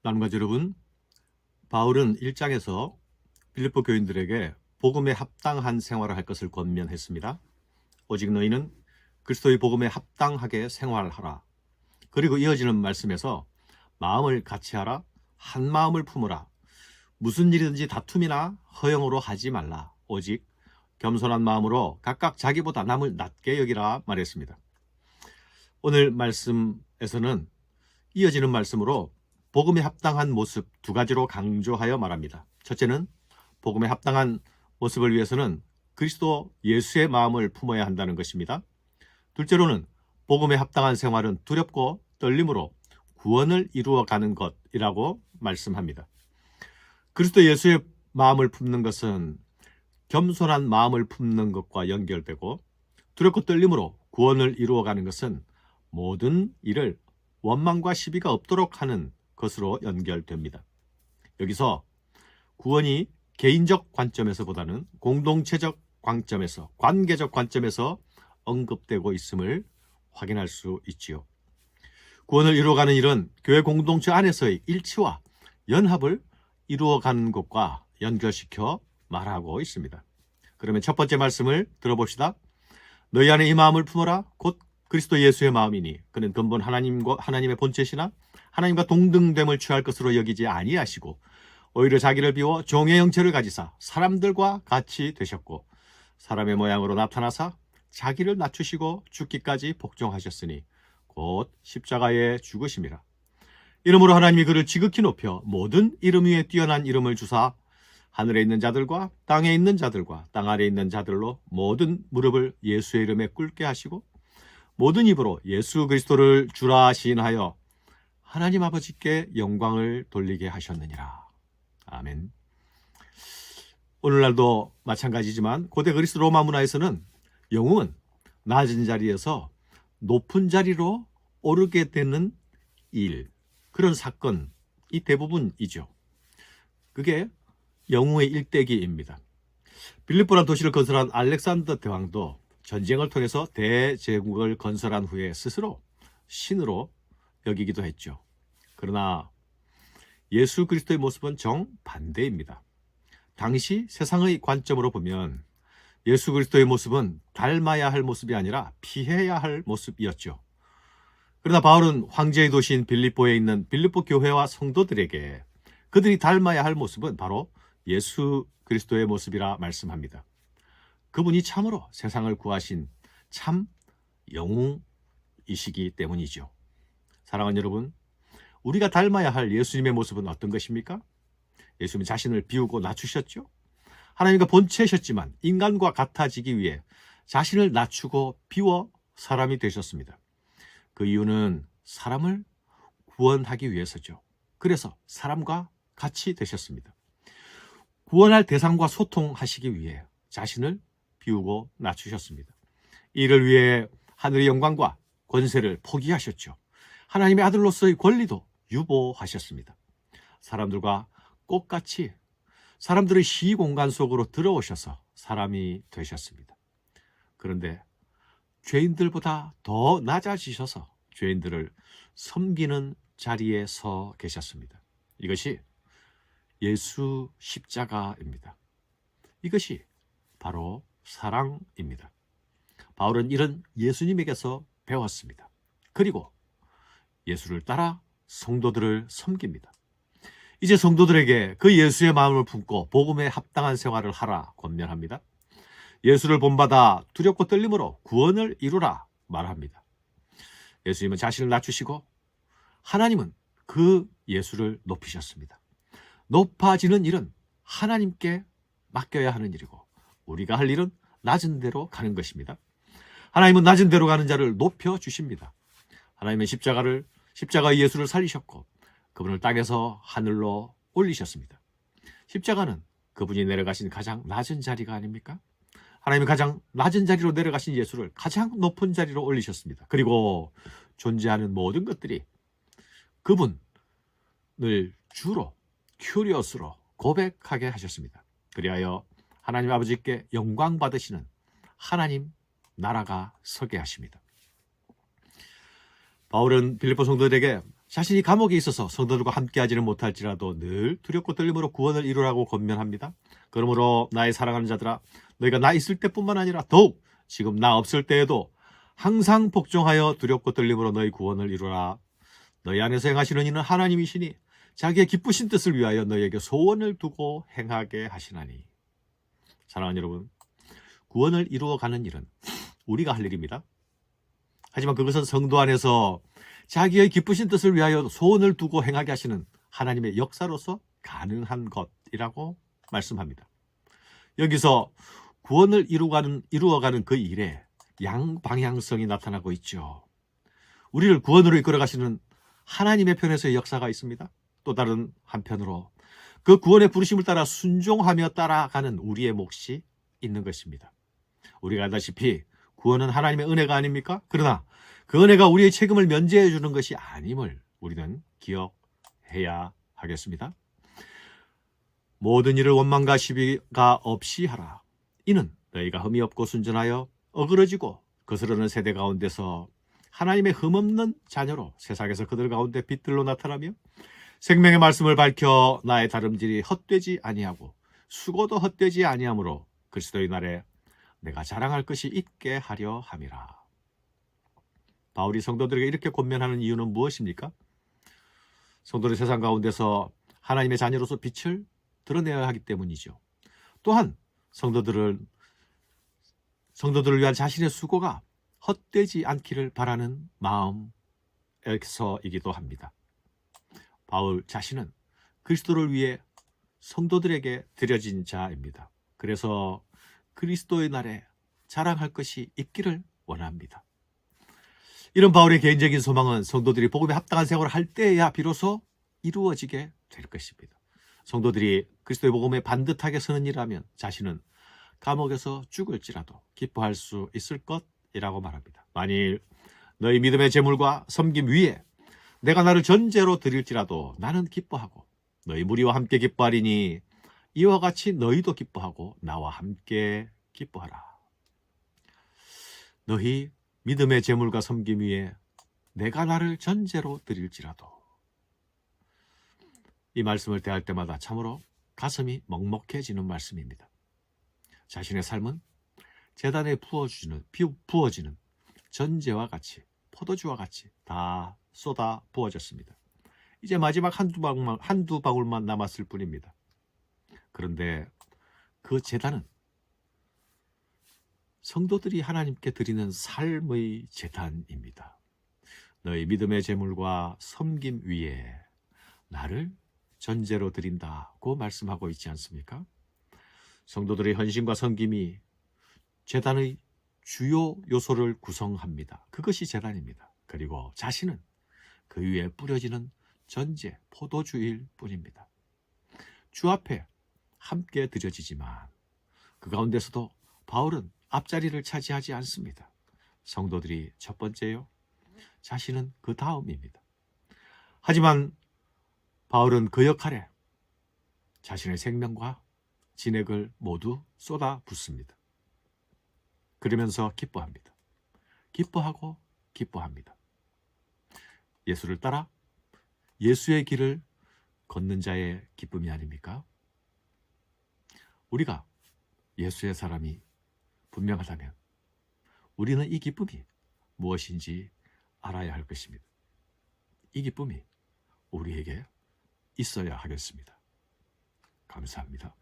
나눔가족 여러분, 바울은 1장에서 빌립보 교인들에게 복음에 합당한 생활을 할 것을 권면했습니다. 오직 너희는 그리스도의 복음에 합당하게 생활하라. 그리고 이어지는 말씀에서 마음을 같이 하라, 한 마음을 품으라. 무슨 일이든지 다툼이나 허영으로 하지 말라. 오직 겸손한 마음으로 각각 자기보다 남을 낮게 여기라 말했습니다. 오늘 말씀에서는 이어지는 말씀으로 복음에 합당한 모습 두 가지로 강조하여 말합니다. 첫째는 복음에 합당한 모습을 위해서는 그리스도 예수의 마음을 품어야 한다는 것입니다. 둘째로는 복음에 합당한 생활은 두렵고 떨림으로 구원을 이루어가는 것이라고 말씀합니다. 그리스도 예수의 마음을 품는 것은 겸손한 마음을 품는 것과 연결되고, 두렵고 떨림으로 구원을 이루어가는 것은 모든 일을 원망과 시비가 없도록 하는 것으로 연결됩니다. 여기서 구원이 개인적 관점에서보다는 공동체적 관점에서, 관계적 관점에서 언급되고 있음을 확인할 수 있지요. 구원을 이루어가는 일은 교회 공동체 안에서의 일치와 연합을 이루어가는 것과 연결시켜 말하고 있습니다. 그러면 첫 번째 말씀을 들어봅시다. 너희 안에 이 마음을 품어라. 곧 그리스도 예수의 마음이니 그는 근본 하나님의 본체시나 하나님과 동등됨을 취할 것으로 여기지 아니하시고 오히려 자기를 비워 종의 형체를 가지사 사람들과 같이 되셨고 사람의 모양으로 나타나사 자기를 낮추시고 죽기까지 복종하셨으니 곧 십자가에 죽으심이라. 이러므로 하나님이 그를 지극히 높여 모든 이름 위에 뛰어난 이름을 주사 하늘에 있는 자들과 땅에 있는 자들과 땅 아래에 있는 자들로 모든 무릎을 예수의 이름에 꿇게 하시고 모든 입으로 예수 그리스도를 주라 시인하여 하나님 아버지께 영광을 돌리게 하셨느니라. 아멘. 오늘날도 마찬가지지만 고대 그리스 로마 문화에서는 영웅은 낮은 자리에서 높은 자리로 오르게 되는 일, 그런 사건이 대부분이죠. 그게 영웅의 일대기입니다. 빌립보라는 도시를 건설한 알렉산더 대왕도 전쟁을 통해서 대제국을 건설한 후에 스스로 신으로 여기기도 했죠. 그러나 예수 그리스도의 모습은 정반대입니다. 당시 세상의 관점으로 보면 예수 그리스도의 모습은 닮아야 할 모습이 아니라 피해야 할 모습이었죠. 그러나 바울은 황제의 도시인 빌립보에 있는 빌립보 교회와 성도들에게 그들이 닮아야 할 모습은 바로 예수 그리스도의 모습이라 말씀합니다. 그분이 참으로 세상을 구하신 참 영웅이시기 때문이죠. 사랑하는 여러분, 우리가 닮아야 할 예수님의 모습은 어떤 것입니까? 예수님은 자신을 비우고 낮추셨죠. 하나님과 본체셨지만 인간과 같아지기 위해 자신을 낮추고 비워 사람이 되셨습니다. 그 이유는 사람을 구원하기 위해서죠. 그래서 사람과 같이 되셨습니다. 구원할 대상과 소통하시기 위해 자신을 비우고 낮추셨습니다. 이를 위해 하늘의 영광과 권세를 포기하셨죠. 하나님의 아들로서의 권리도 유보하셨습니다. 사람들과 꽃같이 사람들의 시공간 속으로 들어오셔서 사람이 되셨습니다. 그런데 죄인들보다 더 낮아지셔서 죄인들을 섬기는 자리에 서 계셨습니다. 이것이 예수 십자가입니다. 이것이 바로 사랑입니다. 바울은 이런 예수님에게서 배웠습니다. 그리고 예수를 따라 성도들을 섬깁니다. 이제 성도들에게 그 예수의 마음을 품고 복음에 합당한 생활을 하라 권면합니다. 예수를 본받아 두렵고 떨림으로 구원을 이루라 말합니다. 예수님은 자신을 낮추시고 하나님은 그 예수를 높이셨습니다. 높아지는 일은 하나님께 맡겨야 하는 일이고 우리가 할 일은 낮은 대로 가는 것입니다. 하나님은 낮은 대로 가는 자를 높여주십니다. 하나님은 십자가의 예수를 살리셨고 그분을 땅에서 하늘로 올리셨습니다. 십자가는 그분이 내려가신 가장 낮은 자리가 아닙니까? 하나님이 가장 낮은 자리로 내려가신 예수를 가장 높은 자리로 올리셨습니다. 그리고 존재하는 모든 것들이 그분을 주로 큐리어스로 고백하게 하셨습니다. 그리하여 하나님 아버지께 영광 받으시는 하나님 나라가 서게 하십니다. 바울은 빌립보 성도들에게 자신이 감옥에 있어서 성도들과 함께하지는 못할지라도 늘 두렵고 떨림으로 구원을 이루라고 권면합니다. 그러므로 나의 사랑하는 자들아, 너희가 나 있을 때뿐만 아니라 더욱 지금 나 없을 때에도 항상 복종하여 두렵고 떨림으로 너희 구원을 이루라. 너희 안에서 행하시는 이는 하나님이시니 자기의 기쁘신 뜻을 위하여 너희에게 소원을 두고 행하게 하시나니. 사랑하는 여러분, 구원을 이루어가는 일은 우리가 할 일입니다. 하지만 그것은 성도 안에서 자기의 기쁘신 뜻을 위하여 소원을 두고 행하게 하시는 하나님의 역사로서 가능한 것이라고 말씀합니다. 여기서 구원을 이루어가는 그 일에 양방향성이 나타나고 있죠. 우리를 구원으로 이끌어 가시는 하나님의 편에서의 역사가 있습니다. 또 다른 한편으로 그 구원의 부르심을 따라 순종하며 따라가는 우리의 몫이 있는 것입니다. 우리가 알다시피 구원은 하나님의 은혜가 아닙니까? 그러나 그 은혜가 우리의 책임을 면제해 주는 것이 아님을 우리는 기억해야 하겠습니다. 모든 일을 원망과 시비가 없이 하라. 이는 너희가 흠이 없고 순전하여 어그러지고 거스르는 세대 가운데서 하나님의 흠없는 자녀로 세상에서 그들 가운데 빛들로 나타나며 생명의 말씀을 밝혀 나의 다름질이 헛되지 아니하고 수고도 헛되지 아니하므로 그리스도의 날에 내가 자랑할 것이 있게 하려 함이라. 바울이 성도들에게 이렇게 권면하는 이유는 무엇입니까? 성도들 세상 가운데서 하나님의 자녀로서 빛을 드러내야 하기 때문이죠. 또한 성도들을 위한 자신의 수고가 헛되지 않기를 바라는 마음에서이기도 합니다. 바울 자신은 그리스도를 위해 성도들에게 드려진 자입니다. 그래서 그리스도의 날에 자랑할 것이 있기를 원합니다. 이런 바울의 개인적인 소망은 성도들이 복음에 합당한 생활을 할 때야 비로소 이루어지게 될 것입니다. 성도들이 그리스도의 복음에 반듯하게 서는 일이라면 자신은 감옥에서 죽을지라도 기뻐할 수 있을 것이라고 말합니다. 만일 너희 믿음의 재물과 섬김 위에 내가 나를 전제로 드릴지라도 나는 기뻐하고 너희 무리와 함께 기뻐하리니 이와 같이 너희도 기뻐하고 나와 함께 기뻐하라. 너희 믿음의 재물과 섬김 위에 내가 나를 전제로 드릴지라도. 이 말씀을 대할 때마다 참으로 가슴이 먹먹해지는 말씀입니다. 자신의 삶은 제단에 부어지는 전제와 같이 포도주와 같이 다 쏟아 부어졌습니다. 이제 마지막 한두 방울만 남았을 뿐입니다. 그런데 그 제단은 성도들이 하나님께 드리는 삶의 제단입니다. 너희 믿음의 제물과 섬김 위에 나를 전제로 드린다고 말씀하고 있지 않습니까? 성도들의 헌신과 섬김이 제단의 주요 요소를 구성합니다. 그것이 제단입니다. 그리고 자신은 그 위에 뿌려지는 전제, 포도주일 뿐입니다. 주 앞에 함께 드려지지만 그 가운데서도 바울은 앞자리를 차지하지 않습니다. 성도들이 첫 번째요, 자신은 그 다음입니다. 하지만 바울은 그 역할에 자신의 생명과 진액을 모두 쏟아 붓습니다. 그러면서 기뻐합니다. 기뻐하고 기뻐합니다. 예수를 따라 예수의 길을 걷는 자의 기쁨이 아닙니까? 우리가 예수의 사람이 분명하다면 우리는 이 기쁨이 무엇인지 알아야 할 것입니다. 이 기쁨이 우리에게 있어야 하겠습니다. 감사합니다.